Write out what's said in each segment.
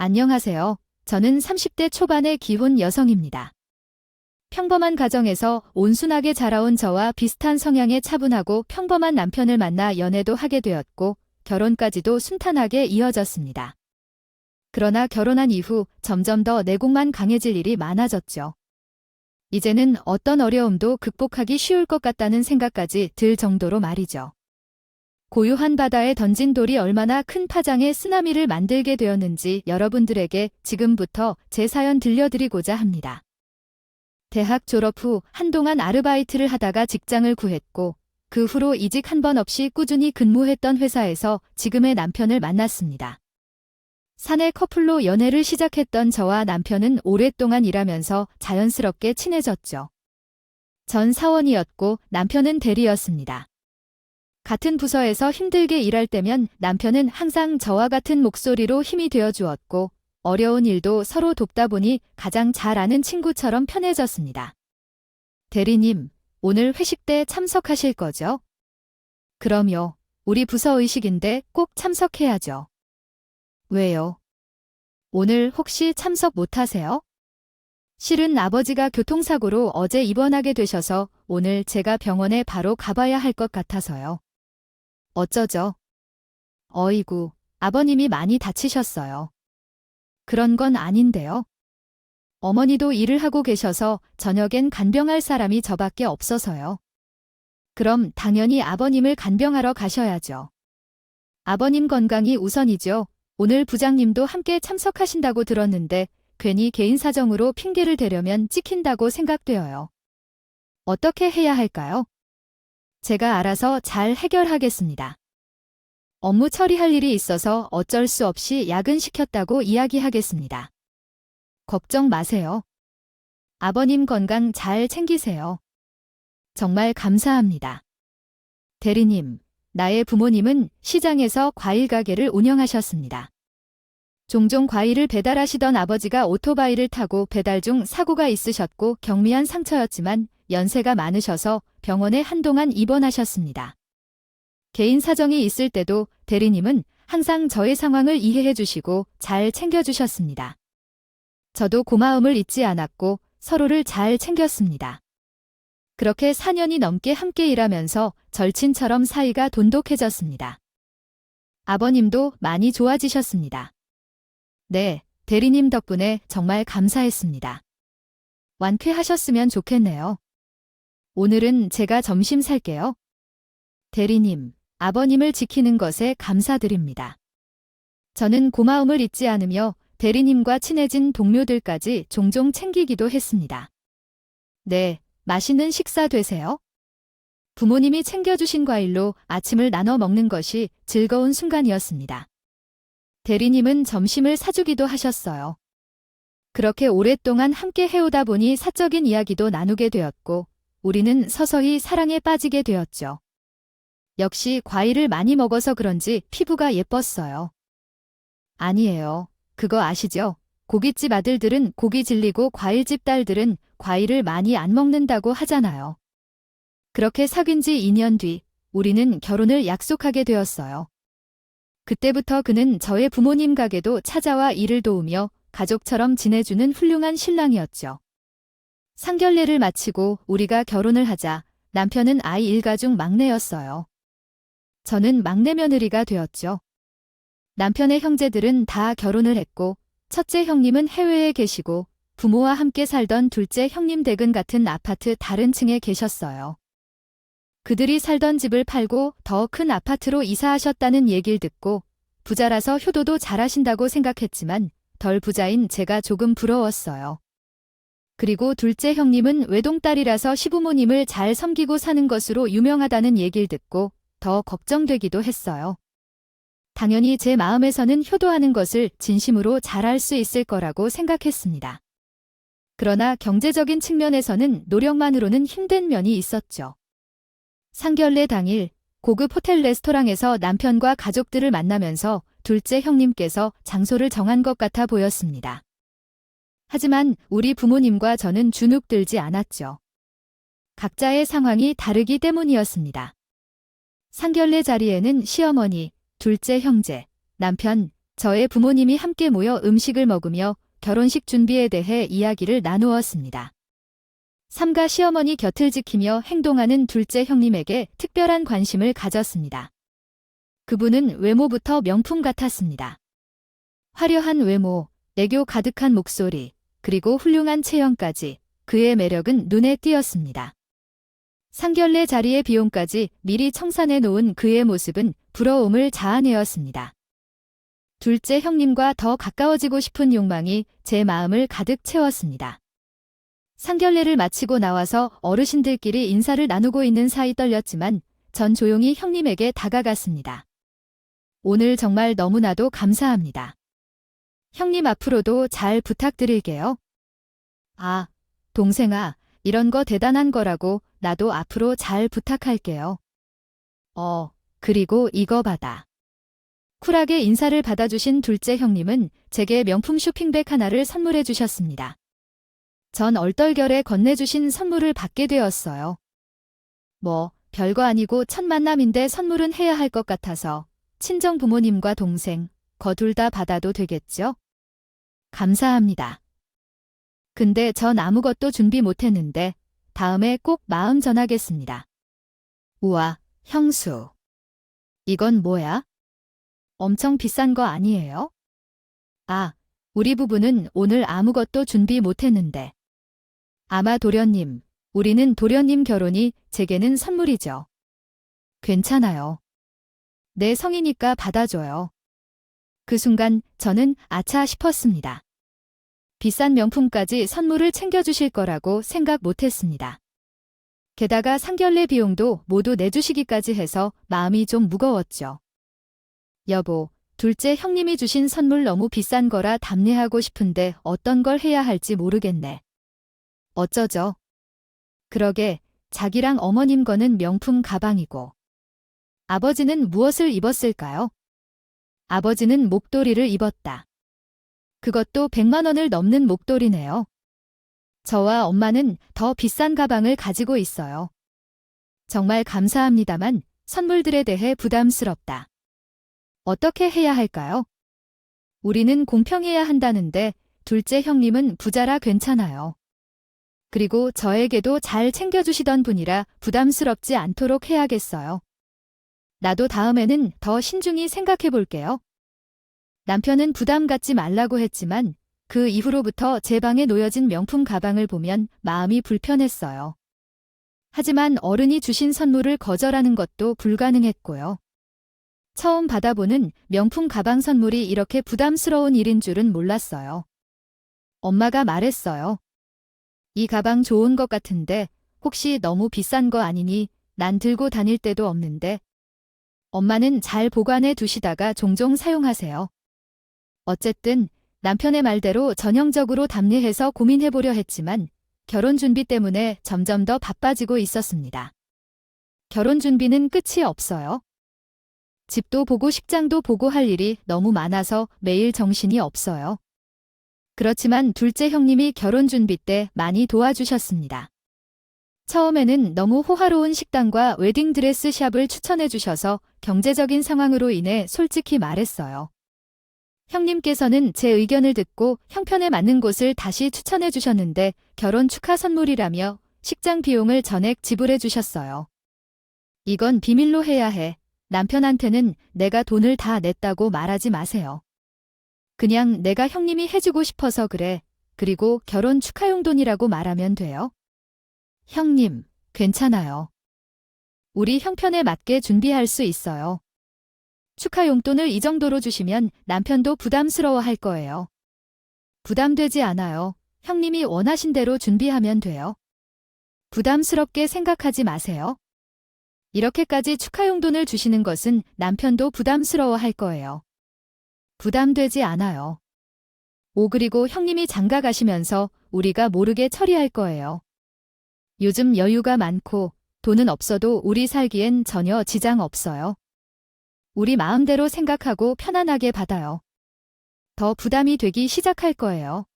안녕하세요. 저는 30대 초반의 기혼 여성입니다. 평범한 가정에서 온순하게 자라온 저와 비슷한 성향의 차분하고 평범한 남편을 만나 연애도 하게 되었고 결혼까지도 순탄하게 이어졌습니다. 그러나 결혼한 이후 점점 더 내공만 강해질 일이 많아졌죠. 이제는 어떤 어려움도 극복하기 쉬울 것 같다는 생각까지 들 정도로 말이죠. 고요한 바다에 던진 돌이 얼마나 큰 파장의 쓰나미를 만들게 되었는지 여러분들에게 지금부터 제 사연 들려드리고자 합니다. 대학 졸업 후 한동안 아르바이트를 하다가 직장을 구했고 그 후로 이직 한 번 없이 꾸준히 근무했던 회사에서 지금의 남편을 만났습니다. 사내 커플로 연애를 시작했던 저와 남편은 오랫동안 일하면서 자연스럽게 친해졌죠. 전 사원이었고 남편은 대리였습니다. 같은 부서에서 힘들게 일할 때면 남편은 항상 저와 같은 목소리로 힘이 되어 주었고 어려운 일도 서로 돕다 보니 가장 잘 아는 친구처럼 편해졌습니다. 대리님, 오늘 회식 때 참석하실 거죠? 그럼요. 우리 부서 의식인데 꼭 참석해야죠. 왜요? 오늘 혹시 참석 못하세요? 실은 아버지가 교통사고로 어제 입원하게 되셔서 오늘 제가 병원에 바로 가봐야 할 것 같아서요. 어쩌죠? 어이구, 아버님이 많이 다치셨어요. 그런 건 아닌데요. 어머니도 일을 하고 계셔서 저녁엔 간병할 사람이 저밖에 없어서요. 그럼 당연히 아버님을 간병하러 가셔야죠. 아버님 건강이 우선이죠. 오늘 부장님도 함께 참석하신다고 들었는데 괜히 개인 사정으로 핑계를 대려면 찍힌다고 생각되어요. 어떻게 해야 할까요? 제가 알아서 잘 해결하겠습니다. 업무 처리할 일이 있어서 어쩔 수 없이 야근시켰다고 이야기하겠습니다. 걱정 마세요. 아버님 건강 잘 챙기세요. 정말 감사합니다. 대리님, 나의 부모님은 시장에서 과일 가게를 운영하셨습니다. 종종 과일을 배달하시던 아버지가 오토바이를 타고 배달 중 사고가 있으셨고 경미한 상처였지만 연세가 많으셔서 병원에 한동안 입원하셨습니다. 개인 사정이 있을 때도 대리님은 항상 저의 상황을 이해해 주시고 잘 챙겨주셨습니다. 저도 고마움을 잊지 않았고 서로를 잘 챙겼습니다. 그렇게 4년이 넘게 함께 일하면서 절친처럼 사이가 돈독해졌습니다. 아버님도 많이 좋아지셨습니다. 네, 대리님 덕분에 정말 감사했습니다. 완쾌하셨으면 좋겠네요. 오늘은 제가 점심 살게요. 대리님, 아버님을 지키는 것에 감사드립니다. 저는 고마움을 잊지 않으며 대리님과 친해진 동료들까지 종종 챙기기도 했습니다. 네, 맛있는 식사 되세요. 부모님이 챙겨주신 과일로 아침을 나눠 먹는 것이 즐거운 순간이었습니다. 대리님은 점심을 사주기도 하셨어요. 그렇게 오랫동안 함께 해오다 보니 사적인 이야기도 나누게 되었고 우리는 서서히 사랑에 빠지게 되었죠. 역시 과일을 많이 먹어서 그런지 피부가 예뻤어요. 아니에요. 그거 아시죠? 고깃집 아들들은 고기 질리고 과일집 딸들은 과일을 많이 안 먹는다고 하잖아요. 그렇게 사귄 지 2년 뒤 우리는 결혼을 약속하게 되었어요. 그때부터 그는 저의 부모님 가게도 찾아와 일을 도우며 가족처럼 지내주는 훌륭한 신랑이었죠. 상견례를 마치고 우리가 결혼을 하자 남편은 아이 일가 중 막내였어요. 저는 막내 며느리가 되었죠. 남편의 형제들은 다 결혼을 했고 첫째 형님은 해외에 계시고 부모와 함께 살던 둘째 형님 댁은 같은 아파트 다른 층에 계셨어요. 그들이 살던 집을 팔고 더 큰 아파트로 이사하셨다는 얘기를 듣고 부자라서 효도도 잘하신다고 생각했지만 덜 부자인 제가 조금 부러웠어요. 그리고 둘째 형님은 외동딸이라서 시부모님을 잘 섬기고 사는 것으로 유명하다는 얘기를 듣고 더 걱정되기도 했어요. 당연히 제 마음에서는 효도하는 것을 진심으로 잘할 수 있을 거라고 생각했습니다. 그러나 경제적인 측면에서는 노력만으로는 힘든 면이 있었죠. 상견례 당일 고급 호텔 레스토랑에서 남편과 가족들을 만나면서 둘째 형님께서 장소를 정한 것 같아 보였습니다. 하지만 우리 부모님과 저는 주눅들지 않았죠. 각자의 상황이 다르기 때문이었습니다. 상견례 자리에는 시어머니, 둘째 형제, 남편, 저의 부모님이 함께 모여 음식을 먹으며 결혼식 준비에 대해 이야기를 나누었습니다. 삼가 시어머니 곁을 지키며 행동하는 둘째 형님에게 특별한 관심을 가졌습니다. 그분은 외모부터 명품 같았습니다. 화려한 외모, 애교 가득한 목소리, 그리고 훌륭한 체형까지 그의 매력은 눈에 띄었습니다. 상견례 자리의 비용까지 미리 청산해 놓은 그의 모습은 부러움을 자아내었습니다. 둘째 형님과 더 가까워지고 싶은 욕망이 제 마음을 가득 채웠습니다. 상견례를 마치고 나와서 어르신들끼리 인사를 나누고 있는 사이 떨렸지만 전 조용히 형님에게 다가갔습니다. 오늘 정말 너무나도 감사합니다. 형님 앞으로도 잘 부탁드릴게요. 아, 동생아, 이런 거 대단한 거라고. 나도 앞으로 잘 부탁할게요. 그리고 이거 받아. 쿨하게 인사를 받아주신 둘째 형님은 제게 명품 쇼핑백 하나를 선물해 주셨습니다. 전 얼떨결에 건네주신 선물을 받게 되었어요. 별거 아니고 첫 만남인데 선물은 해야 할 것 같아서 친정 부모님과 동생, 둘 다 받아도 되겠죠? 감사합니다. 근데 전 아무것도 준비 못했는데 다음에 꼭 마음 전하겠습니다. 우와, 형수. 이건 뭐야? 엄청 비싼 거 아니에요? 아, 우리 부부는 오늘 아무것도 준비 못했는데. 아마 도련님, 우리는 도련님 결혼이 제게는 선물이죠. 괜찮아요. 내 성이니까 받아줘요. 그 순간 저는 아차 싶었습니다. 비싼 명품까지 선물을 챙겨주실 거라고 생각 못했습니다. 게다가 상견례 비용도 모두 내주시기까지 해서 마음이 좀 무거웠죠. 여보, 둘째 형님이 주신 선물 너무 비싼 거라 답례하고 싶은데 어떤 걸 해야 할지 모르겠네. 어쩌죠? 그러게, 자기랑 어머님 거는 명품 가방이고. 아버지는 무엇을 입었을까요? 아버지는 목도리를 입었다. 그것도 100만 원을 넘는 목도리네요. 저와 엄마는 더 비싼 가방을 가지고 있어요. 정말 감사합니다만 선물들에 대해 부담스럽다. 어떻게 해야 할까요? 우리는 공평해야 한다는데 둘째 형님은 부자라 괜찮아요. 그리고 저에게도 잘 챙겨주시던 분이라 부담스럽지 않도록 해야겠어요. 나도 다음에는 더 신중히 생각해 볼게요. 남편은 부담 갖지 말라고 했지만 그 이후로부터 제 방에 놓여진 명품 가방을 보면 마음이 불편했어요. 하지만 어른이 주신 선물을 거절하는 것도 불가능했고요. 처음 받아보는 명품 가방 선물이 이렇게 부담스러운 일인 줄은 몰랐어요. 엄마가 말했어요. 이 가방 좋은 것 같은데 혹시 너무 비싼 거 아니니? 난 들고 다닐 때도 없는데. 엄마는 잘 보관해 두시다가 종종 사용하세요. 어쨌든 남편의 말대로 전형적으로 답례해서 고민해보려 했지만 결혼 준비 때문에 점점 더 바빠지고 있었습니다. 결혼 준비는 끝이 없어요. 집도 보고 식장도 보고 할 일이 너무 많아서 매일 정신이 없어요. 그렇지만 둘째 형님이 결혼 준비 때 많이 도와주셨습니다. 처음에는 너무 호화로운 식당과 웨딩드레스 샵을 추천해 주셔서 경제적인 상황으로 인해 솔직히 말했어요. 형님께서는 제 의견을 듣고 형편에 맞는 곳을 다시 추천해 주셨는데 결혼 축하 선물이라며 식장 비용을 전액 지불해 주셨어요. 이건 비밀로 해야 해. 남편한테는 내가 돈을 다 냈다고 말하지 마세요. 그냥 내가 형님이 해주고 싶어서 그래. 그리고 결혼 축하용 돈이라고 말하면 돼요. 형님, 괜찮아요. 우리 형편에 맞게 준비할 수 있어요. 축하 용돈을 이 정도로 주시면 남편도 부담스러워 할 거예요. 부담되지 않아요. 형님이 원하신 대로 준비하면 돼요. 부담스럽게 생각하지 마세요. 이렇게까지 축하 용돈을 주시는 것은 남편도 부담스러워 할 거예요. 부담되지 않아요. 그리고 형님이 장가 가시면서 우리가 모르게 처리할 거예요. 요즘 여유가 많고 돈은 없어도 우리 살기엔 전혀 지장 없어요. 우리 마음대로 생각하고 편안하게 받아요. 더 부담이 되기 시작할 거예요.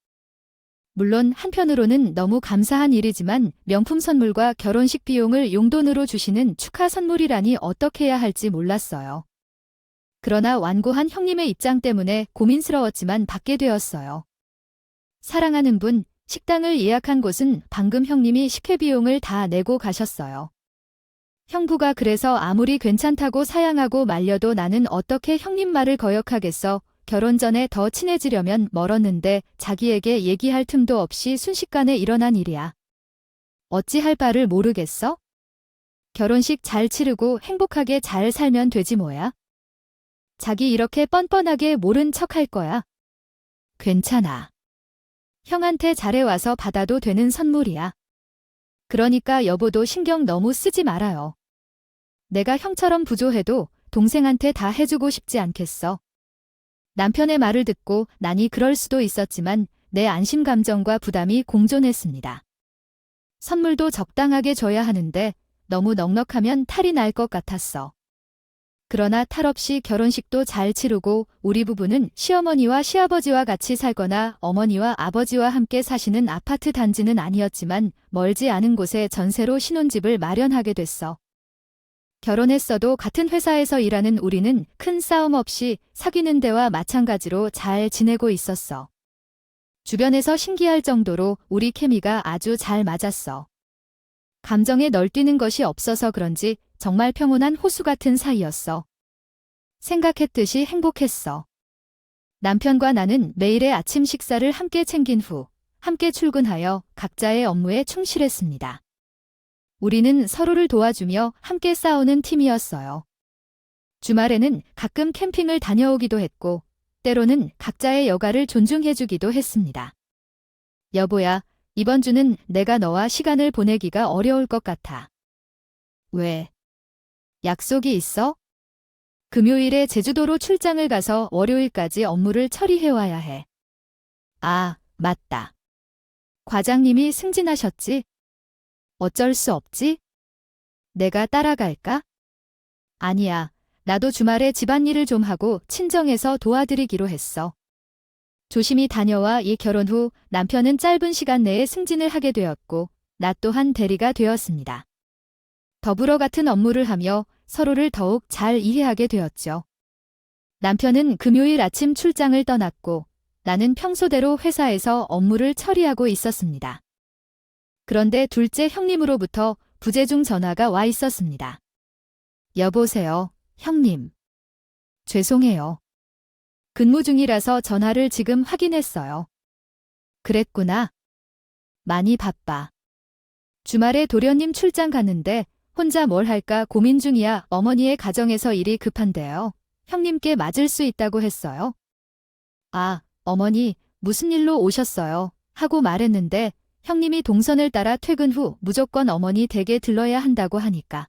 물론 한편으로는 너무 감사한 일이지만 명품 선물과 결혼식 비용을 용돈으로 주시는 축하 선물이라니 어떻게 해야 할지 몰랐어요. 그러나 완고한 형님의 입장 때문에 고민스러웠지만 받게 되었어요. 사랑하는 분, 식당을 예약한 곳은 방금 형님이 식회 비용을 다 내고 가셨어요. 형부가 그래서 아무리 괜찮다고 사양하고 말려도 나는 어떻게 형님 말을 거역하겠어. 결혼 전에 더 친해지려면 멀었는데 자기에게 얘기할 틈도 없이 순식간에 일어난 일이야. 어찌할 바를 모르겠어? 결혼식 잘 치르고 행복하게 잘 살면 되지 뭐야. 자기 이렇게 뻔뻔하게 모른 척 할 거야. 괜찮아. 형한테 잘해와서 받아도 되는 선물이야. 그러니까 여보도 신경 너무 쓰지 말아요. 내가 형처럼 부조해도 동생한테 다 해주고 싶지 않겠어. 남편의 말을 듣고 난이 그럴 수도 있었지만 내 안심 감정과 부담이 공존했습니다. 선물도 적당하게 줘야 하는데 너무 넉넉하면 탈이 날 것 같았어. 그러나 탈 없이 결혼식도 잘 치르고 우리 부부는 시어머니와 시아버지와 같이 살거나 어머니와 아버지와 함께 사시는 아파트 단지는 아니었지만 멀지 않은 곳에 전세로 신혼집을 마련하게 됐어. 결혼했어도 같은 회사에서 일하는 우리는 큰 싸움 없이 사귀는 데와 마찬가지로 잘 지내고 있었어. 주변에서 신기할 정도로 우리 케미가 아주 잘 맞았어. 감정에 널뛰는 것이 없어서 그런지 정말 평온한 호수 같은 사이였어. 생각했듯이 행복했어. 남편과 나는 매일의 아침 식사를 함께 챙긴 후 함께 출근하여 각자의 업무에 충실했습니다. 우리는 서로를 도와주며 함께 싸우는 팀이었어요. 주말에는 가끔 캠핑을 다녀오기도 했고 때로는 각자의 여가를 존중해주기도 했습니다. 여보야, 이번 주는 내가 너와 시간을 보내기가 어려울 것 같아. 왜? 약속이 있어? 금요일에 제주도로 출장을 가서 월요일까지 업무를 처리해와야 해. 아, 맞다. 과장님이 승진하셨지? 어쩔 수 없지? 내가 따라갈까? 아니야. 나도 주말에 집안일을 좀 하고 친정에서 도와드리기로 했어. 조심히 다녀와. 이 결혼 후 남편은 짧은 시간 내에 승진을 하게 되었고 나 또한 대리가 되었습니다. 더불어 같은 업무를 하며 서로를 더욱 잘 이해하게 되었죠. 남편은 금요일 아침 출장을 떠났고 나는 평소대로 회사에서 업무를 처리하고 있었습니다. 그런데 둘째 형님으로부터 부재중 전화가 와 있었습니다. 여보세요, 형님. 죄송해요. 근무 중이라서 전화를 지금 확인했어요. 그랬구나. 많이 바빠. 주말에 도련님 출장 갔는데 혼자 뭘 할까 고민 중이야. 어머니의 가정에서 일이 급한데요. 형님께 맞을 수 있다고 했어요. 아, 어머니, 무슨 일로 오셨어요? 하고 말했는데 형님이 동선을 따라 퇴근 후 무조건 어머니 댁에 들러야 한다고 하니까.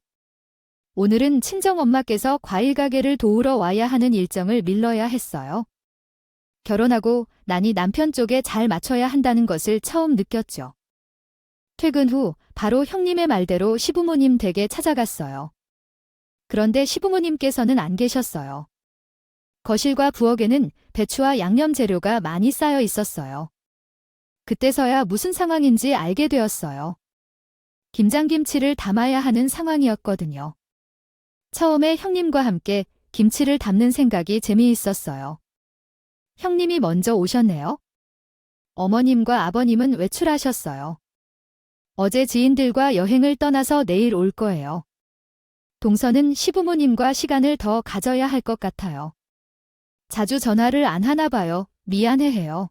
오늘은 친정엄마께서 과일 가게를 도우러 와야 하는 일정을 밀러야 했어요. 결혼하고 나니 남편 쪽에 잘 맞춰야 한다는 것을 처음 느꼈죠. 퇴근 후 바로 형님의 말대로 시부모님 댁에 찾아갔어요. 그런데 시부모님께서는 안 계셨어요. 거실과 부엌에는 배추와 양념 재료가 많이 쌓여 있었어요. 그때서야 무슨 상황인지 알게 되었어요. 김장김치를 담아야 하는 상황이었거든요. 처음에 형님과 함께 김치를 담는 생각이 재미있었어요. 형님이 먼저 오셨네요. 어머님과 아버님은 외출하셨어요. 어제 지인들과 여행을 떠나서 내일 올 거예요. 동서는 시부모님과 시간을 더 가져야 할 것 같아요. 자주 전화를 안 하나 봐요. 미안해해요.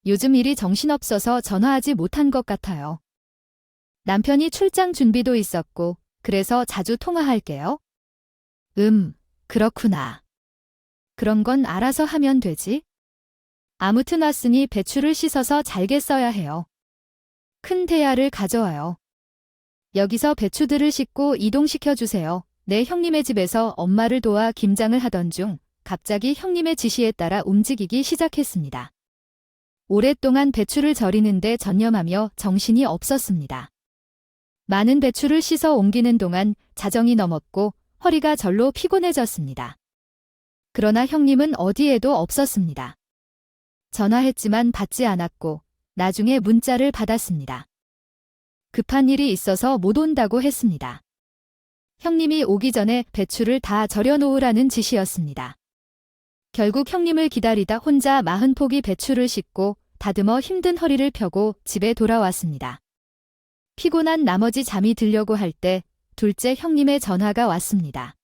요즘 일이 정신없어서 전화하지 못한 것 같아요. 남편이 출장 준비도 있었고 그래서 자주 통화할게요. 그렇구나. 그런 건 알아서 하면 되지. 아무튼 왔으니 배추를 씻어서 잘게 써야 해요. 큰 대야를 가져와요. 여기서 배추들을 씻고 이동시켜 주세요. 내 형님의 집에서 엄마를 도와 김장을 하던 중 갑자기 형님의 지시에 따라 움직이기 시작했습니다. 오랫동안 배추를 절이는데 전념하며 정신이 없었습니다. 많은 배추를 씻어 옮기는 동안 자정이 넘었고 허리가 절로 피곤해졌습니다. 그러나 형님은 어디에도 없었습니다. 전화했지만 받지 않았고 나중에 문자를 받았습니다. 급한 일이 있어서 못 온다고 했습니다. 형님이 오기 전에 배추를 다 절여 놓으라는 지시였습니다. 결국 형님을 기다리다 혼자 40포기 배추를 싣고 다듬어 힘든 허리를 펴고 집에 돌아왔습니다. 피곤한 나머지 잠이 들려고 할 때 둘째 형님의 전화가 왔습니다.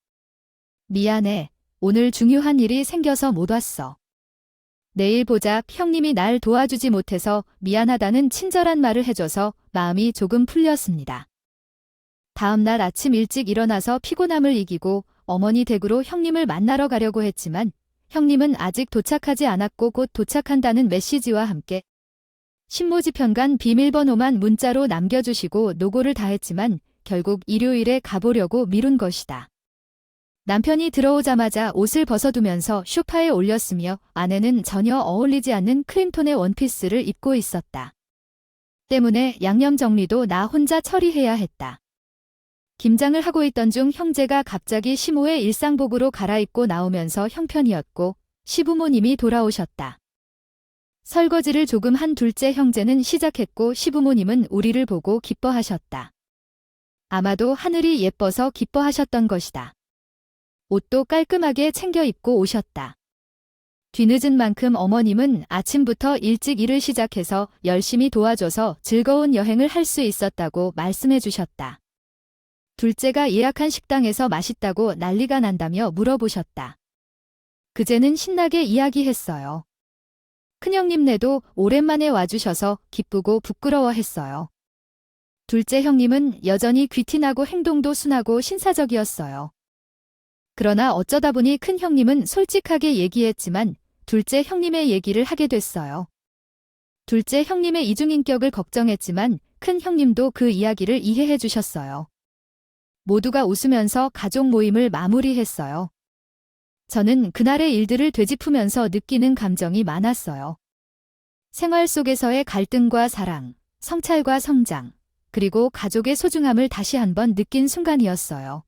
미안해. 오늘 중요한 일이 생겨서 못 왔어. 내일 보자. 형님이 날 도와주지 못해서 미안하다는 친절한 말을 해줘서 마음이 조금 풀렸습니다. 다음 날 아침 일찍 일어나서 피곤함을 이기고 어머니 댁으로 형님을 만나러 가려고 했지만 형님은 아직 도착하지 않았고 곧 도착한다는 메시지와 함께 신모지편간 비밀번호만 문자로 남겨주시고 노고를 다했지만 결국 일요일에 가보려고 미룬 것이다. 남편이 들어오자마자 옷을 벗어두면서 소파에 올렸으며 아내는 전혀 어울리지 않는 크림톤의 원피스를 입고 있었다. 때문에 양념 정리도 나 혼자 처리해야 했다. 김장을 하고 있던 중 형제가 갑자기 시모의 일상복으로 갈아입고 나오면서 형편이었고 시부모님이 돌아오셨다. 설거지를 조금 한 둘째 형제는 시작했고 시부모님은 우리를 보고 기뻐하셨다. 아마도 하늘이 예뻐서 기뻐하셨던 것이다. 옷도 깔끔하게 챙겨 입고 오셨다. 뒤늦은 만큼 어머님은 아침부터 일찍 일을 시작해서 열심히 도와줘서 즐거운 여행을 할 수 있었다고 말씀해 주셨다. 둘째가 예약한 식당에서 맛있다고 난리가 난다며 물어보셨다. 그제는 신나게 이야기했어요. 큰형님네도 오랜만에 와주셔서 기쁘고 부끄러워했어요. 둘째 형님은 여전히 귀티나고 행동도 순하고 신사적이었어요. 그러나 어쩌다 보니 큰형님은 솔직하게 얘기했지만 둘째 형님의 얘기를 하게 됐어요. 둘째 형님의 이중인격을 걱정했지만 큰형님도 그 이야기를 이해해 주셨어요. 모두가 웃으면서 가족 모임을 마무리했어요. 저는 그날의 일들을 되짚으면서 느끼는 감정이 많았어요. 생활 속에서의 갈등과 사랑, 성찰과 성장, 그리고 가족의 소중함을 다시 한번 느낀 순간이었어요.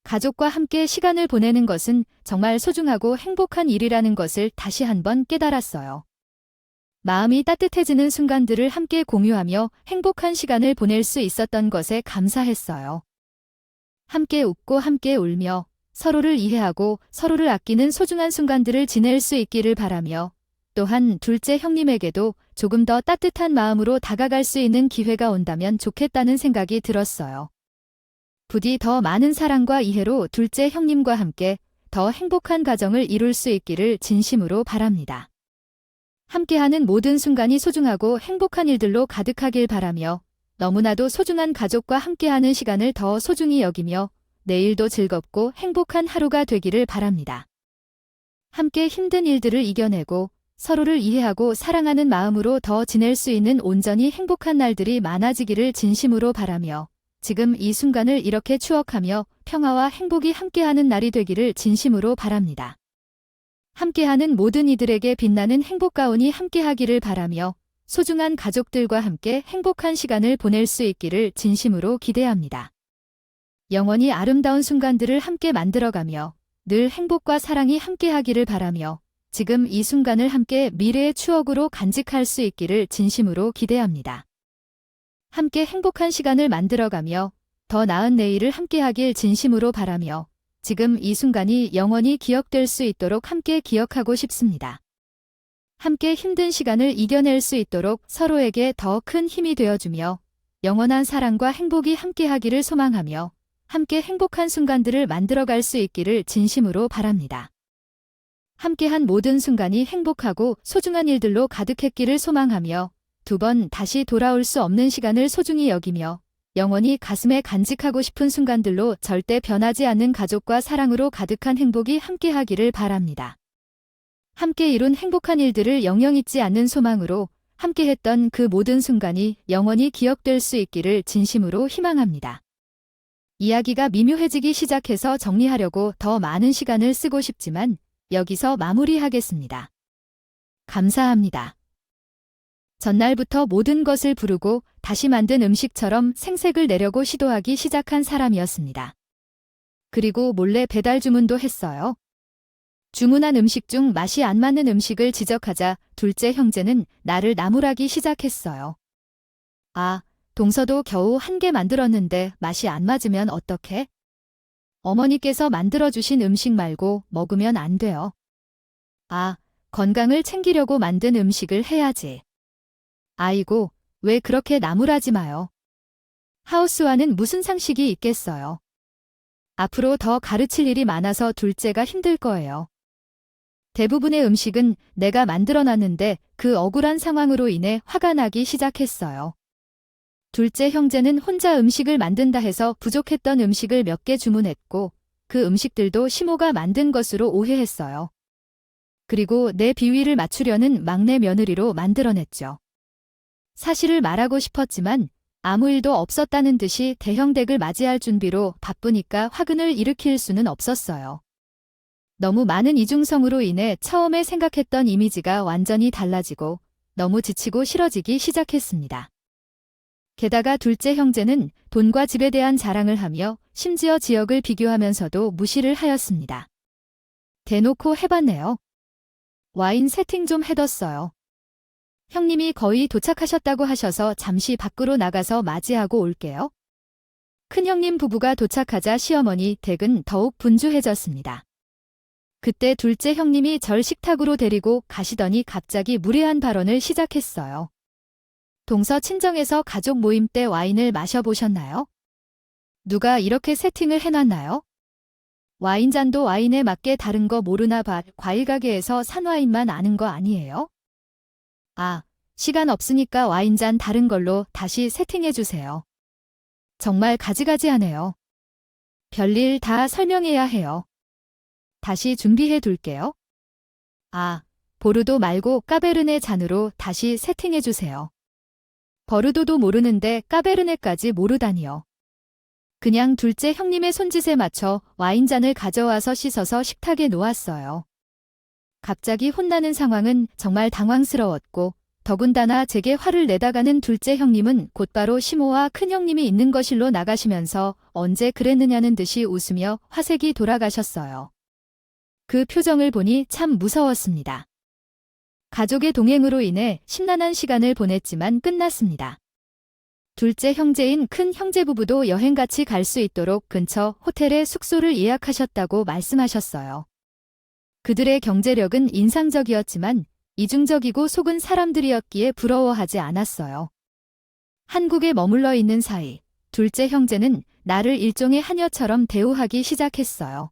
가족과 함께 시간을 보내는 것은 정말 소중하고 행복한 일이라는 것을 다시 한번 깨달았어요. 마음이 따뜻해지는 순간들을 함께 공유하며 행복한 시간을 보낼 수 있었던 것에 감사했어요. 함께 웃고 함께 울며 서로를 이해하고 서로를 아끼는 소중한 순간들을 지낼 수 있기를 바라며 또한 둘째 형님에게도 조금 더 따뜻한 마음으로 다가갈 수 있는 기회가 온다면 좋겠다는 생각이 들었어요. 부디 더 많은 사랑과 이해로 둘째 형님과 함께 더 행복한 가정을 이룰 수 있기를 진심으로 바랍니다. 함께하는 모든 순간이 소중하고 행복한 일들로 가득하길 바라며 너무나도 소중한 가족과 함께하는 시간을 더 소중히 여기며 내일도 즐겁고 행복한 하루가 되기를 바랍니다. 함께 힘든 일들을 이겨내고 서로를 이해하고 사랑하는 마음으로 더 지낼 수 있는 온전히 행복한 날들이 많아지기를 진심으로 바라며 지금 이 순간을 이렇게 추억하며 평화와 행복이 함께하는 날이 되기를 진심으로 바랍니다. 함께하는 모든 이들에게 빛나는 행복 가운이 함께하기를 바라며 소중한 가족들과 함께 행복한 시간을 보낼 수 있기를 진심으로 기대합니다. 영원히 아름다운 순간들을 함께 만들어가며 늘 행복과 사랑이 함께하기를 바라며 지금 이 순간을 함께 미래의 추억으로 간직할 수 있기를 진심으로 기대합니다. 함께 행복한 시간을 만들어가며 더 나은 내일을 함께하길 진심으로 바라며 지금 이 순간이 영원히 기억될 수 있도록 함께 기억하고 싶습니다. 함께 힘든 시간을 이겨낼 수 있도록 서로에게 더 큰 힘이 되어주며 영원한 사랑과 행복이 함께하기를 소망하며 함께 행복한 순간들을 만들어갈 수 있기를 진심으로 바랍니다. 함께한 모든 순간이 행복하고 소중한 일들로 가득했기를 소망하며 두 번 다시 돌아올 수 없는 시간을 소중히 여기며 영원히 가슴에 간직하고 싶은 순간들로 절대 변하지 않는 가족과 사랑으로 가득한 행복이 함께하기를 바랍니다. 함께 이룬 행복한 일들을 영영 잊지 않는 소망으로 함께했던 그 모든 순간이 영원히 기억될 수 있기를 진심으로 희망합니다. 이야기가 미묘해지기 시작해서 정리하려고 더 많은 시간을 쓰고 싶지만 여기서 마무리하겠습니다. 감사합니다. 전날부터 모든 것을 부르고 다시 만든 음식처럼 생색을 내려고 시도하기 시작한 사람이었습니다. 그리고 몰래 배달 주문도 했어요. 주문한 음식 중 맛이 안 맞는 음식을 지적하자 둘째 형제는 나를 나무라기 시작했어요. 아, 동서도 겨우 한 개 만들었는데 맛이 안 맞으면 어떡해? 어머니께서 만들어주신 음식 말고 먹으면 안 돼요. 아, 건강을 챙기려고 만든 음식을 해야지. 아이고, 왜 그렇게 나무라지 마요. 하우스와는 무슨 상식이 있겠어요. 앞으로 더 가르칠 일이 많아서 둘째가 힘들 거예요. 대부분의 음식은 내가 만들어놨는데 그 억울한 상황으로 인해 화가 나기 시작했어요. 둘째 형제는 혼자 음식을 만든다 해서 부족했던 음식을 몇 개 주문했고 그 음식들도 시모가 만든 것으로 오해했어요. 그리고 내 비위를 맞추려는 막내 며느리로 만들어냈죠. 사실을 말하고 싶었지만 아무 일도 없었다는 듯이 대형댁을 맞이할 준비로 바쁘니까 화근을 일으킬 수는 없었어요. 너무 많은 이중성으로 인해 처음에 생각했던 이미지가 완전히 달라지고 너무 지치고 싫어지기 시작했습니다. 게다가 둘째 형제는 돈과 집에 대한 자랑을 하며 심지어 지역을 비교하면서도 무시를 하였습니다. 대놓고 해봤네요. 와인 세팅 좀 해뒀어요. 형님이 거의 도착하셨다고 하셔서 잠시 밖으로 나가서 맞이하고 올게요. 큰형님 부부가 도착하자 시어머니 댁은 더욱 분주해졌습니다. 그때 둘째 형님이 절 식탁으로 데리고 가시더니 갑자기 무례한 발언을 시작했어요. 동서 친정에서 가족 모임 때 와인을 마셔보셨나요? 누가 이렇게 세팅을 해놨나요? 와인잔도 와인에 맞게 다른 거 모르나 봐. 과일 가게에서 산 와인만 아는 거 아니에요? 아, 시간 없으니까 와인잔 다른 걸로 다시 세팅해주세요. 정말 가지가지하네요. 별일 다 설명해야 해요. 다시 준비해 둘게요. 아, 보르도 말고 까베르네 잔으로 다시 세팅해주세요. 버르도도 모르는데 까베르네까지 모르다니요. 그냥 둘째 형님의 손짓에 맞춰 와인잔을 가져와서 씻어서 식탁에 놓았어요. 갑자기 혼나는 상황은 정말 당황스러웠고 더군다나 제게 화를 내다가는 둘째 형님은 곧바로 시모와 큰형님이 있는 거실로 나가시면서 언제 그랬느냐는 듯이 웃으며 화색이 돌아가셨어요. 그 표정을 보니 참 무서웠습니다. 가족의 동행으로 인해 심란한 시간을 보냈지만 끝났습니다. 둘째 형제인 큰 형제 부부도 여행같이 갈 수 있도록 근처 호텔에 숙소를 예약하셨다고 말씀하셨어요. 그들의 경제력은 인상적이었지만 이중적이고 속은 사람들이었기에 부러워하지 않았어요. 한국에 머물러 있는 사이 둘째 형제는 나를 일종의 하녀처럼 대우하기 시작했어요.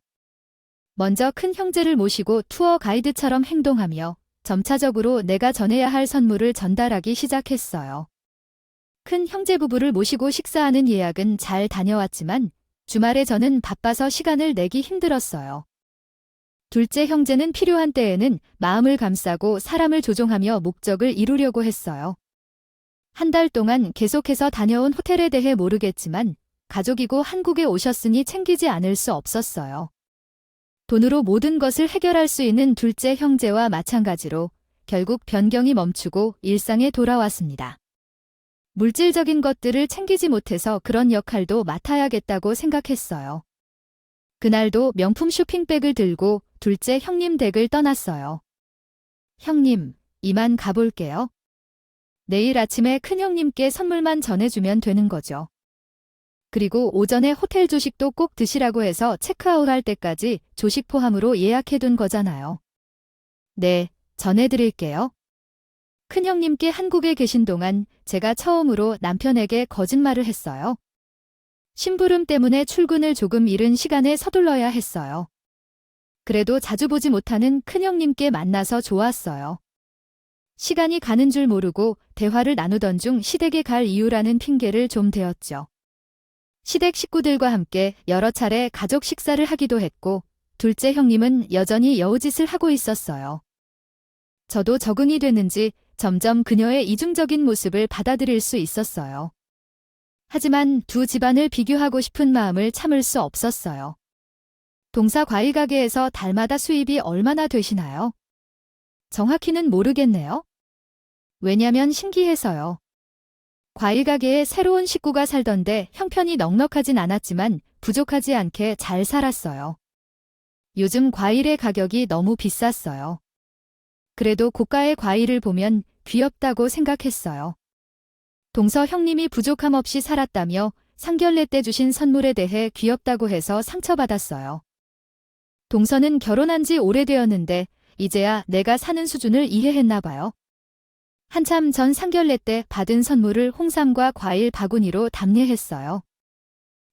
먼저 큰 형제를 모시고 투어 가이드처럼 행동하며 점차적으로 내가 전해야 할 선물을 전달하기 시작했어요. 큰 형제 부부를 모시고 식사하는 예약은 잘 다녀왔지만 주말에 저는 바빠서 시간을 내기 힘들었어요. 둘째 형제는 필요한 때에는 마음을 감싸고 사람을 조종하며 목적을 이루려고 했어요. 한 달 동안 계속해서 다녀온 호텔에 대해 모르겠지만 가족이고 한국에 오셨으니 챙기지 않을 수 없었어요. 돈으로 모든 것을 해결할 수 있는 둘째 형제와 마찬가지로 결국 변경이 멈추고 일상에 돌아왔습니다. 물질적인 것들을 챙기지 못해서 그런 역할도 맡아야겠다고 생각했어요. 그날도 명품 쇼핑백을 들고 둘째 형님 댁을 떠났어요. 형님, 이만 가볼게요. 내일 아침에 큰형님께 선물만 전해주면 되는 거죠. 그리고 오전에 호텔 조식도 꼭 드시라고 해서 체크아웃할 때까지 조식 포함으로 예약해둔 거잖아요. 네, 전해드릴게요. 큰형님께 한국에 계신 동안 제가 처음으로 남편에게 거짓말을 했어요. 심부름 때문에 출근을 조금 이른 시간에 서둘러야 했어요. 그래도 자주 보지 못하는 큰형님께 만나서 좋았어요. 시간이 가는 줄 모르고 대화를 나누던 중 시댁에 갈 이유라는 핑계를 좀 대었죠. 시댁 식구들과 함께 여러 차례 가족 식사를 하기도 했고 둘째 형님은 여전히 여우짓을 하고 있었어요. 저도 적응이 됐는지 점점 그녀의 이중적인 모습을 받아들일 수 있었어요. 하지만 두 집안을 비교하고 싶은 마음을 참을 수 없었어요. 동사 과일 가게에서 달마다 수입이 얼마나 되시나요? 정확히는 모르겠네요. 왜냐면 신기해서요. 과일 가게에 새로운 식구가 살던데 형편이 넉넉하진 않았지만 부족하지 않게 잘 살았어요. 요즘 과일의 가격이 너무 비쌌어요. 그래도 고가의 과일을 보면 귀엽다고 생각했어요. 동서 형님이 부족함 없이 살았다며 상견례 때 주신 선물에 대해 귀엽다고 해서 상처받았어요. 동서는 결혼한 지 오래되었는데 이제야 내가 사는 수준을 이해했나 봐요. 한참 전 상견례 때 받은 선물을 홍삼과 과일 바구니로 답례했어요.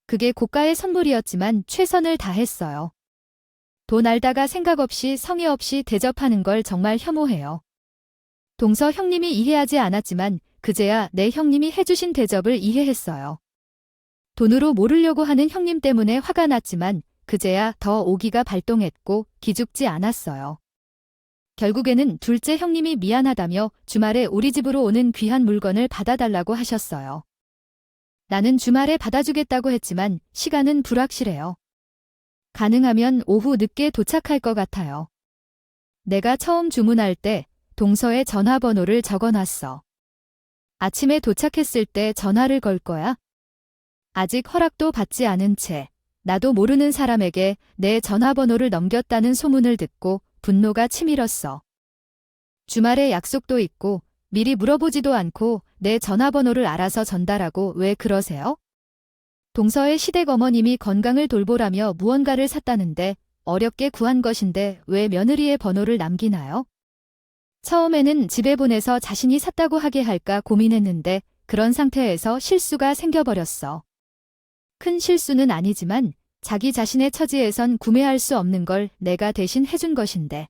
그게 고가의 선물이었지만 최선을 다했어요. 돈 알다가 생각 없이 성의 없이 대접하는 걸 정말 혐오해요. 동서 형님이 이해하지 않았지만 그제야 내 형님이 해주신 대접을 이해했어요. 돈으로 모르려고 하는 형님 때문에 화가 났지만 그제야 더 오기가 발동했고 기죽지 않았어요. 결국에는 둘째 형님이 미안하다며 주말에 우리 집으로 오는 귀한 물건을 받아달라고 하셨어요. 나는 주말에 받아주겠다고 했지만 시간은 불확실해요. 가능하면 오후 늦게 도착할 것 같아요. 내가 처음 주문할 때 동서의 전화번호를 적어놨어. 아침에 도착했을 때 전화를 걸 거야? 아직 허락도 받지 않은 채 나도 모르는 사람에게 내 전화번호를 넘겼다는 소문을 듣고 분노가 치밀었어. 주말에 약속도 있고 미리 물어보지도 않고 내 전화번호를 알아서 전달하고 왜 그러세요? 동서의 시댁 어머님이 건강을 돌보라며 무언가를 샀다는데 어렵게 구한 것인데 왜 며느리의 번호를 남기나요? 처음에는 집에 보내서 자신이 샀다고 하게 할까 고민했는데 그런 상태에서 실수가 생겨버렸어. 큰 실수는 아니지만 자기 자신의 처지에선 구매할 수 없는 걸 내가 대신 해준 것인데.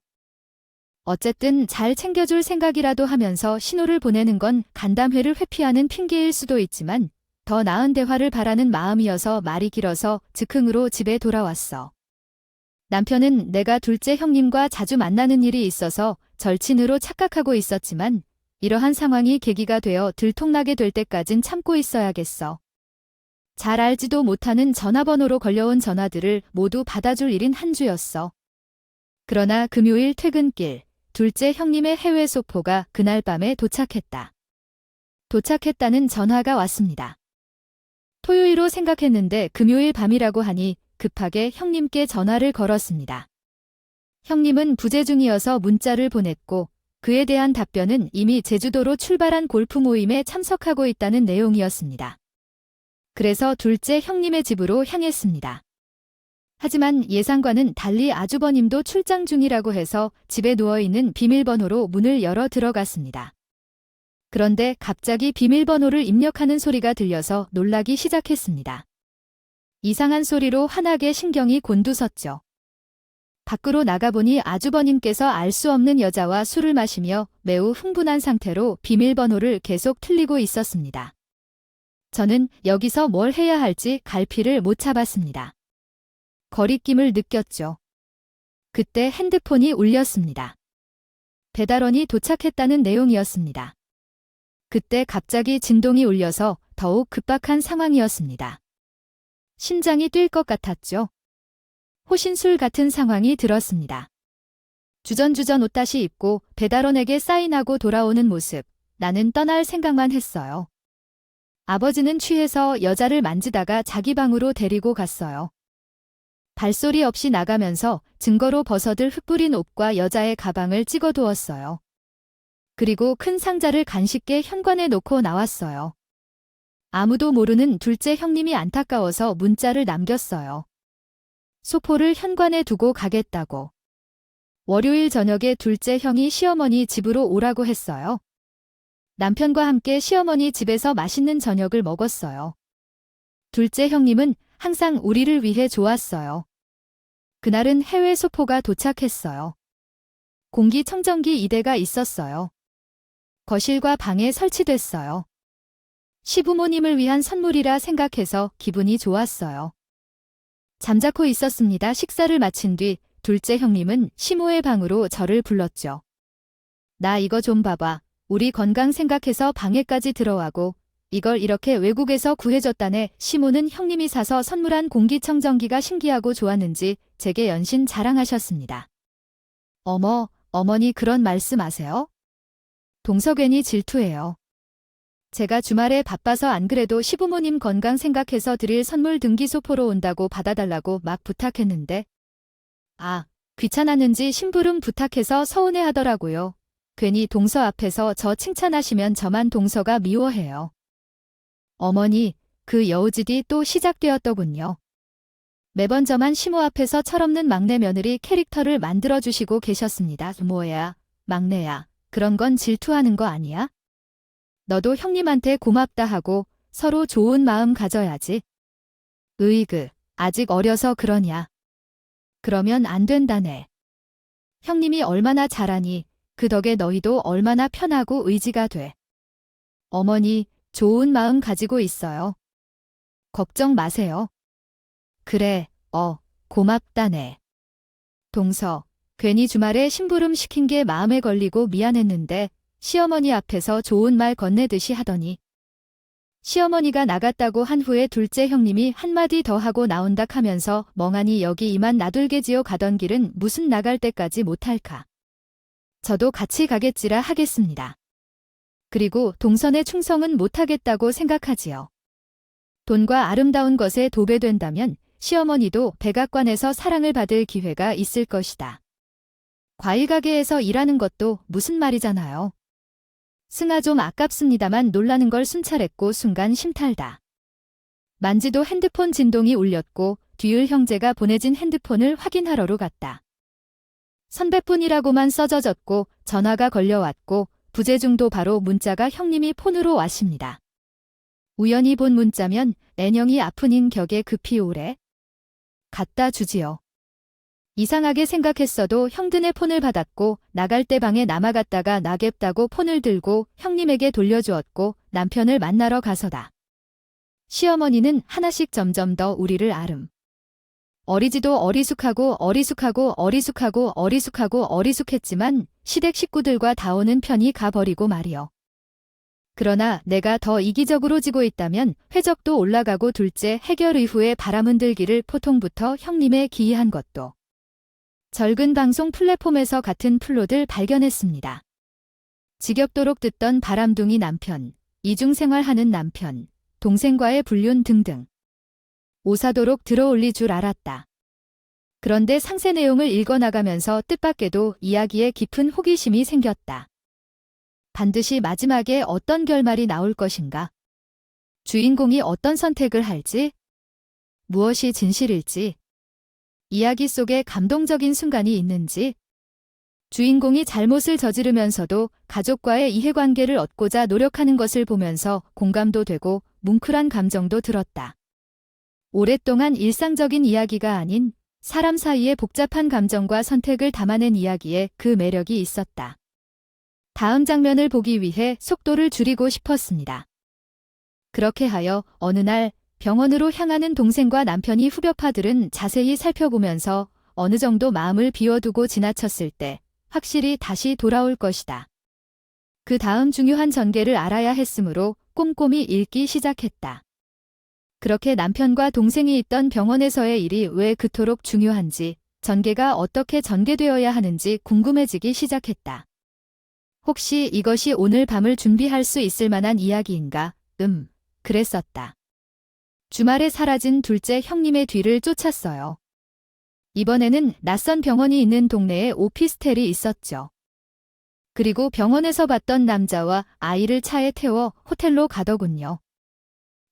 어쨌든 잘 챙겨줄 생각이라도 하면서 신호를 보내는 건 간담회를 회피하는 핑계일 수도 있지만 더 나은 대화를 바라는 마음이어서 말이 길어서 즉흥으로 집에 돌아왔어. 남편은 내가 둘째 형님과 자주 만나는 일이 있어서 절친으로 착각하고 있었지만 이러한 상황이 계기가 되어 들통나게 될 때까진 참고 있어야겠어. 잘 알지도 못하는 전화번호로 걸려온 전화들을 모두 받아줄 일인 한 주였어. 그러나 금요일 퇴근길, 둘째 형님의 해외 소포가 그날 밤에 도착했다. 도착했다는 전화가 왔습니다. 토요일로 생각했는데 금요일 밤이라고 하니 급하게 형님께 전화를 걸었습니다. 형님은 부재 중이어서 문자를 보냈고 그에 대한 답변은 이미 제주도로 출발한 골프 모임에 참석하고 있다는 내용이었습니다. 그래서 둘째 형님의 집으로 향했습니다. 하지만 예상과는 달리 아주버님도 출장 중이라고 해서 집에 누워있는 비밀번호로 문을 열어 들어갔습니다. 그런데 갑자기 비밀번호를 입력하는 소리가 들려서 놀라기 시작했습니다. 이상한 소리로 환하게 신경이 곤두섰죠. 밖으로 나가보니 아주버님께서 알 수 없는 여자와 술을 마시며 매우 흥분한 상태로 비밀번호를 계속 틀리고 있었습니다. 저는 여기서 뭘 해야 할지 갈피를 못 잡았습니다. 거리낌을 느꼈죠. 그때 핸드폰이 울렸습니다. 배달원이 도착했다는 내용이었습니다. 그때 갑자기 진동이 울려서 더욱 급박한 상황이었습니다. 심장이 뛸 것 같았죠. 호신술 같은 상황이 들었습니다. 주전주전 옷다시 입고 배달원에게 사인하고 돌아오는 모습, 나는 떠날 생각만 했어요. 아버지는 취해서 여자를 만지다가 자기 방으로 데리고 갔어요. 발소리 없이 나가면서 증거로 버섯을 흩뿌린 옷과 여자의 가방을 찍어두었어요. 그리고 큰 상자를 간식게 현관에 놓고 나왔어요. 아무도 모르는 둘째 형님이 안타까워서 문자를 남겼어요. 소포를 현관에 두고 가겠다고. 월요일 저녁에 둘째 형이 시어머니 집으로 오라고 했어요. 남편과 함께 시어머니 집에서 맛있는 저녁을 먹었어요. 둘째 형님은 항상 우리를 위해 좋았어요. 그날은 해외 소포가 도착했어요. 공기청정기 2대가 있었어요. 거실과 방에 설치됐어요. 시부모님을 위한 선물이라 생각해서 기분이 좋았어요. 잠자코 있었습니다. 식사를 마친 뒤 둘째 형님은 시모의 방으로 저를 불렀죠. 나 이거 좀 봐봐. 우리 건강 생각해서 방에까지 들어가고 이걸 이렇게 외국에서 구해줬다네. 시모는 형님이 사서 선물한 공기청정기가 신기하고 좋았는지 제게 연신 자랑하셨습니다. 어머, 어머니 그런 말씀하세요? 동서괜히 질투해요. 제가 주말에 바빠서 안 그래도 시부모님 건강 생각해서 드릴 선물 등기소포로 온다고 받아달라고 막 부탁했는데 귀찮았는지 심부름 부탁해서 서운해하더라고요. 괜히 동서 앞에서 저 칭찬하시면 저만 동서가 미워해요. 어머니, 그 여우짓이 또 시작되었더군요. 매번 저만 시모 앞에서 철없는 막내 며느리 캐릭터를 만들어주시고 계셨습니다. 뭐야, 막내야. 그런 건 질투하는 거 아니야? 너도 형님한테 고맙다 하고 서로 좋은 마음 가져야지. 으이그, 아직 어려서 그러냐. 그러면 안 된다네. 형님이 얼마나 잘하니 그 덕에 너희도 얼마나 편하고 의지가 돼. 어머니, 좋은 마음 가지고 있어요. 걱정 마세요. 그래, 고맙다네. 동서, 괜히 주말에 심부름 시킨 게 마음에 걸리고 미안했는데 시어머니 앞에서 좋은 말 건네듯이 하더니 시어머니가 나갔다고 한 후에 둘째 형님이 한마디 더 하고 나온다 하면서 멍하니 여기 이만 나돌개지어 가던 길은 무슨 나갈 때까지 못할까. 저도 같이 가겠지라 하겠습니다. 그리고 동선의 충성은 못하겠다고 생각하지요. 돈과 아름다운 것에 도배된다면 시어머니도 백악관에서 사랑을 받을 기회가 있을 것이다. 과일 가게에서 일하는 것도 무슨 말이잖아요. 승아 좀 아깝습니다만 놀라는 걸 순찰했고 순간 심탈다. 만지도 핸드폰 진동이 울렸고 뒤을 형제가 보내진 핸드폰을 확인하러로 갔다. 선배뿐이라고만 써져졌고 전화가 걸려왔고 부재중도 바로 문자가 형님이 폰으로 왔습니다. 우연히 본 문자면 애녕이 아픈인 격에 급히 오래 갖다 주지요. 이상하게 생각했어도 형드네 폰을 받았고 나갈 때 방에 남아갔다가 나겠다고 폰을 들고 형님에게 돌려주었고 남편을 만나러 가서다. 시어머니는 하나씩 점점 더 우리를 아름. 어리지도 어리숙했지만 시댁 식구들과 다오는 편이 가버리고 말이요. 그러나 내가 더 이기적으로 지고 있다면 회적도 올라가고 둘째 해결 이후에 바람은 들기를 포통부터 형님에 기이한 것도. 절근 방송 플랫폼에서 같은 플롯을 발견했습니다. 지겹도록 듣던 바람둥이 남편, 이중생활하는 남편, 동생과의 불륜 등등. 오사도록 들어올릴 줄 알았다. 그런데 상세 내용을 읽어나가면서 뜻밖에도 이야기에 깊은 호기심이 생겼다. 반드시 마지막에 어떤 결말이 나올 것인가? 주인공이 어떤 선택을 할지? 무엇이 진실일지? 이야기 속에 감동적인 순간이 있는지? 주인공이 잘못을 저지르면서도 가족과의 이해관계를 얻고자 노력하는 것을 보면서 공감도 되고 뭉클한 감정도 들었다. 오랫동안 일상적인 이야기가 아닌 사람 사이의 복잡한 감정과 선택을 담아낸 이야기에 그 매력이 있었다. 다음 장면을 보기 위해 속도를 줄이고 싶었습니다. 그렇게 하여 어느 날 병원으로 향하는 동생과 남편이 후벼파들은 자세히 살펴보면서 어느 정도 마음을 비워두고 지나쳤을 때 확실히 다시 돌아올 것이다. 그 다음 중요한 전개를 알아야 했으므로 꼼꼼히 읽기 시작했다. 그렇게 남편과 동생이 있던 병원에서의 일이 왜 그토록 중요한지, 전개가 어떻게 전개되어야 하는지 궁금해지기 시작했다. 혹시 이것이 오늘 밤을 준비할 수 있을 만한 이야기인가? 그랬었다. 주말에 사라진 둘째 형님의 뒤를 쫓았어요. 이번에는 낯선 병원이 있는 동네에 오피스텔이 있었죠. 그리고 병원에서 봤던 남자와 아이를 차에 태워 호텔로 가더군요.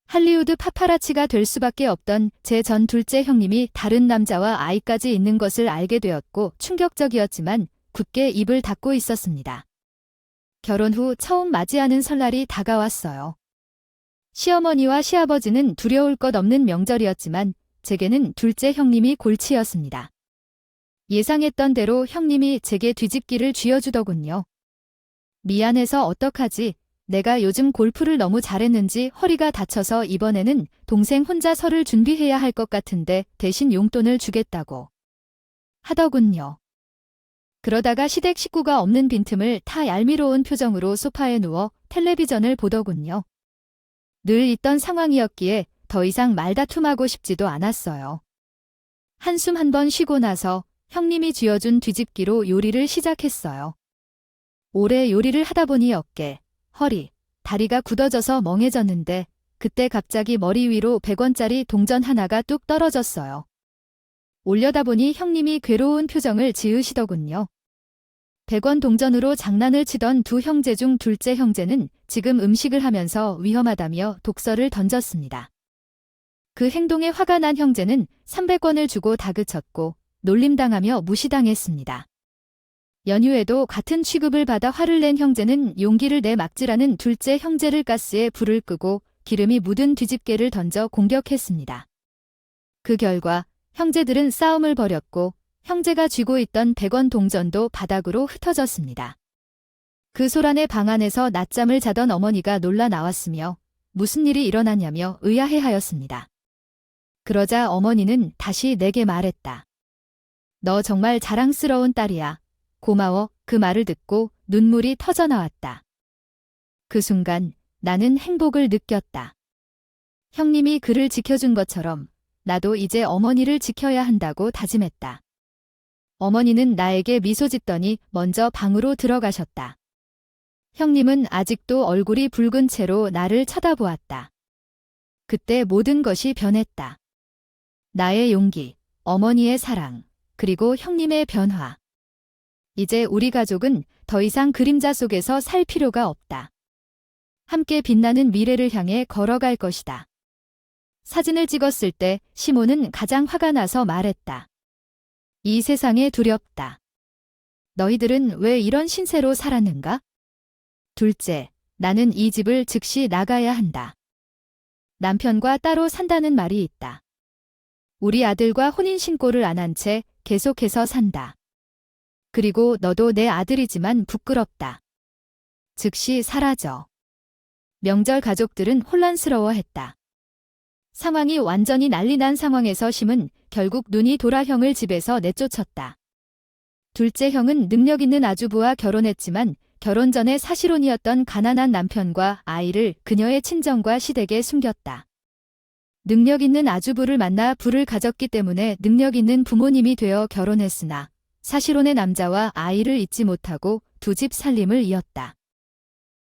할리우드 파파라치가 될 수밖에 없던 제 전 둘째 형님이 다른 남자와 아이까지 있는 것을 알게 되었고 충격적이었지만 굳게 입을 닫고 있었습니다. 결혼 후 처음 맞이하는 설날이 다가왔어요. 시어머니와 시아버지는 두려울 것 없는 명절이었지만 제게는 둘째 형님이 골치였습니다. 예상했던 대로 형님이 제게 뒤집기를 쥐어주더군요. 미안해서 어떡하지? 내가 요즘 골프를 너무 잘했는지 허리가 다쳐서 이번에는 동생 혼자 설을 준비해야 할 것 같은데 대신 용돈을 주겠다고 하더군요. 그러다가 시댁 식구가 없는 빈틈을 타 얄미로운 표정으로 소파에 누워 텔레비전을 보더군요. 늘 있던 상황이었기에 더 이상 말다툼하고 싶지도 않았어요. 한숨 한 번 쉬고 나서 형님이 쥐어준 뒤집기로 요리를 시작했어요. 오래 요리를 하다 보니 어깨, 허리, 다리가 굳어져서 멍해졌는데 그때 갑자기 머리 위로 100원짜리 동전 하나가 뚝 떨어졌어요. 올려다보니 형님이 괴로운 표정을 지으시더군요. 100원 동전으로 장난을 치던 두 형제 중 둘째 형제는 지금 음식을 하면서 위험하다며 독서를 던졌습니다. 그 행동에 화가 난 형제는 300원을 주고 다그쳤고 놀림당하며 무시당했습니다. 연휴에도 같은 취급을 받아 화를 낸 형제는 용기를 내 막지라는 둘째 형제를 가스에 불을 끄고 기름이 묻은 뒤집개를 던져 공격했습니다. 그 결과 형제들은 싸움을 벌였고 형제가 쥐고 있던 100원 동전도 바닥으로 흩어졌습니다. 그 소란의 방 안에서 낮잠을 자던 어머니가 놀라 나왔으며 무슨 일이 일어났냐며 의아해하였습니다. 그러자 어머니는 다시 내게 말했다. 너 정말 자랑스러운 딸이야. 고마워. 그 말을 듣고 눈물이 터져나왔다. 그 순간 나는 행복을 느꼈다. 형님이 그를 지켜준 것처럼 나도 이제 어머니를 지켜야 한다고 다짐했다. 어머니는 나에게 미소 짓더니 먼저 방으로 들어가셨다. 형님은 아직도 얼굴이 붉은 채로 나를 쳐다보았다. 그때 모든 것이 변했다. 나의 용기, 어머니의 사랑, 그리고 형님의 변화. 이제 우리 가족은 더 이상 그림자 속에서 살 필요가 없다. 함께 빛나는 미래를 향해 걸어갈 것이다. 사진을 찍었을 때 시몬은 가장 화가 나서 말했다. 이 세상에 두렵다. 너희들은 왜 이런 신세로 살았는가? 둘째, 나는 이 집을 즉시 나가야 한다. 남편과 따로 산다는 말이 있다. 우리 아들과 혼인신고를 안 한 채 계속해서 산다. 그리고 너도 내 아들이지만 부끄럽다. 즉시 사라져. 명절 가족들은 혼란스러워했다. 상황이 완전히 난리 난 상황에서 심은 결국 눈이 돌아 형을 집에서 내쫓았다. 둘째 형은 능력 있는 아주부와 결혼했지만 결혼 전에 사실혼이었던 가난한 남편과 아이를 그녀의 친정과 시댁에 숨겼다. 능력 있는 아주부를 만나 부를 가졌기 때문에 능력 있는 부모님이 되어 결혼했으나 사실혼의 남자와 아이를 잊지 못하고 두 집 살림을 이었다.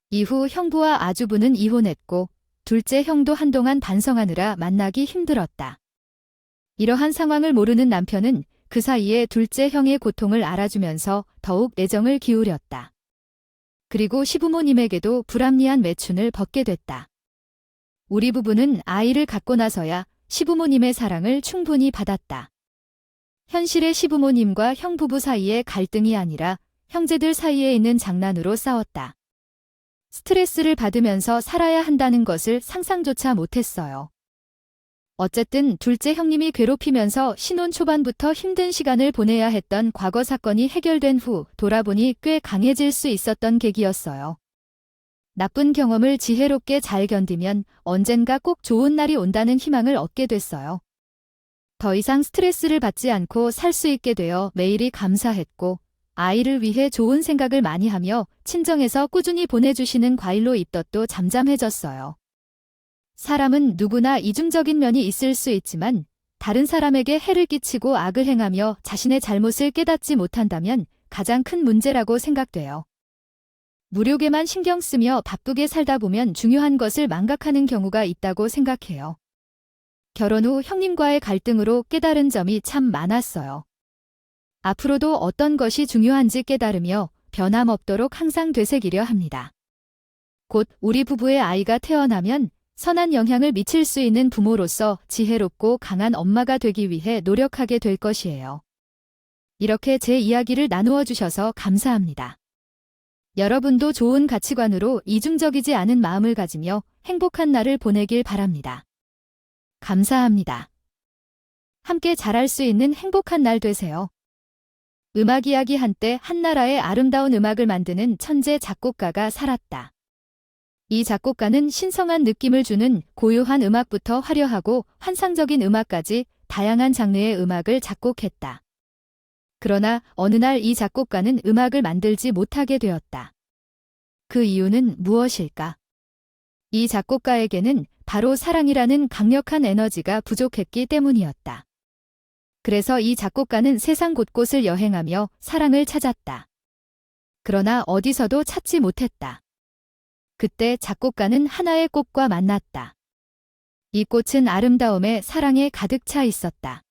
이후 형부와 아주부는 이혼했고 둘째 형도 한동안 반성하느라 만나기 힘들었다. 이러한 상황을 모르는 남편은 그 사이에 둘째 형의 고통을 알아주면서 더욱 애정을 기울였다. 그리고 시부모님에게도 불합리한 매춘을 벗게 됐다. 우리 부부는 아이를 갖고 나서야 시부모님의 사랑을 충분히 받았다. 현실의 시부모님과 형부부 사이의 갈등이 아니라 형제들 사이에 있는 장난으로 싸웠다. 스트레스를 받으면서 살아야 한다는 것을 상상조차 못했어요. 어쨌든 둘째 형님이 괴롭히면서 신혼 초반부터 힘든 시간을 보내야 했던 과거 사건이 해결된 후 돌아보니 꽤 강해질 수 있었던 계기였어요. 나쁜 경험을 지혜롭게 잘 견디면 언젠가 꼭 좋은 날이 온다는 희망을 얻게 됐어요. 더 이상 스트레스를 받지 않고 살 수 있게 되어 매일이 감사했고 아이를 위해 좋은 생각을 많이 하며 친정에서 꾸준히 보내주시는 과일로 입덧도 잠잠해졌어요. 사람은 누구나 이중적인 면이 있을 수 있지만 다른 사람에게 해를 끼치고 악을 행하며 자신의 잘못을 깨닫지 못한다면 가장 큰 문제라고 생각돼요. 무료에만 신경 쓰며 바쁘게 살다 보면 중요한 것을 망각하는 경우가 있다고 생각해요. 결혼 후 형님과의 갈등으로 깨달은 점이 참 많았어요. 앞으로도 어떤 것이 중요한지 깨달으며 변함없도록 항상 되새기려 합니다. 곧 우리 부부의 아이가 태어나면 선한 영향을 미칠 수 있는 부모로서 지혜롭고 강한 엄마가 되기 위해 노력하게 될 것이에요. 이렇게 제 이야기를 나누어 주셔서 감사합니다. 여러분도 좋은 가치관으로 이중적이지 않은 마음을 가지며 행복한 날을 보내길 바랍니다. 감사합니다. 함께 잘할 수 있는 행복한 날 되세요. 음악 이야기. 한때 한나라의 아름다운 음악을 만드는 천재 작곡가가 살았다. 이 작곡가는 신성한 느낌을 주는 고요한 음악부터 화려하고 환상적인 음악까지 다양한 장르의 음악을 작곡했다. 그러나 어느 날 이 작곡가는 음악을 만들지 못하게 되었다. 그 이유는 무엇일까? 이 작곡가에게는 바로 사랑이라는 강력한 에너지가 부족했기 때문이었다. 그래서 이 작곡가는 세상 곳곳을 여행하며 사랑을 찾았다. 그러나 어디서도 찾지 못했다. 그때 작곡가는 하나의 꽃과 만났다. 이 꽃은 아름다움에 사랑에 가득 차 있었다.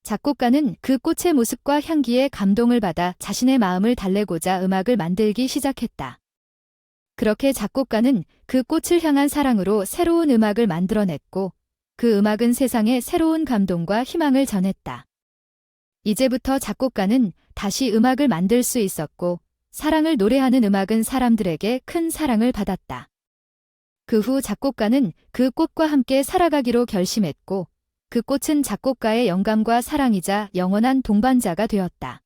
작곡가는 그 꽃의 모습과 향기에 감동을 받아 자신의 마음을 달래고자 음악을 만들기 시작했다. 그렇게 작곡가는 그 꽃을 향한 사랑으로 새로운 음악을 만들어냈고 그 음악은 세상에 새로운 감동과 희망을 전했다. 이제부터 작곡가는 다시 음악을 만들 수 있었고, 사랑을 노래하는 음악은 사람들에게 큰 사랑을 받았다. 그 후 작곡가는 그 꽃과 함께 살아가기로 결심했고, 그 꽃은 작곡가의 영감과 사랑이자 영원한 동반자가 되었다.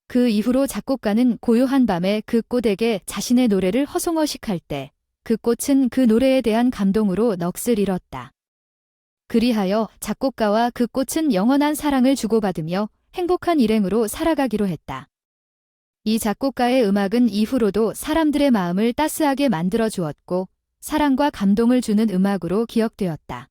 그 이후로 작곡가는 고요한 밤에 그 꽃에게 자신의 노래를 허송어식할 때, 그 꽃은 그 노래에 대한 감동으로 넋을 잃었다. 그리하여 작곡가와 그 꽃은 영원한 사랑을 주고받으며 행복한 일행으로 살아가기로 했다. 이 작곡가의 음악은 이후로도 사람들의 마음을 따스하게 만들어 주었고, 사랑과 감동을 주는 음악으로 기억되었다.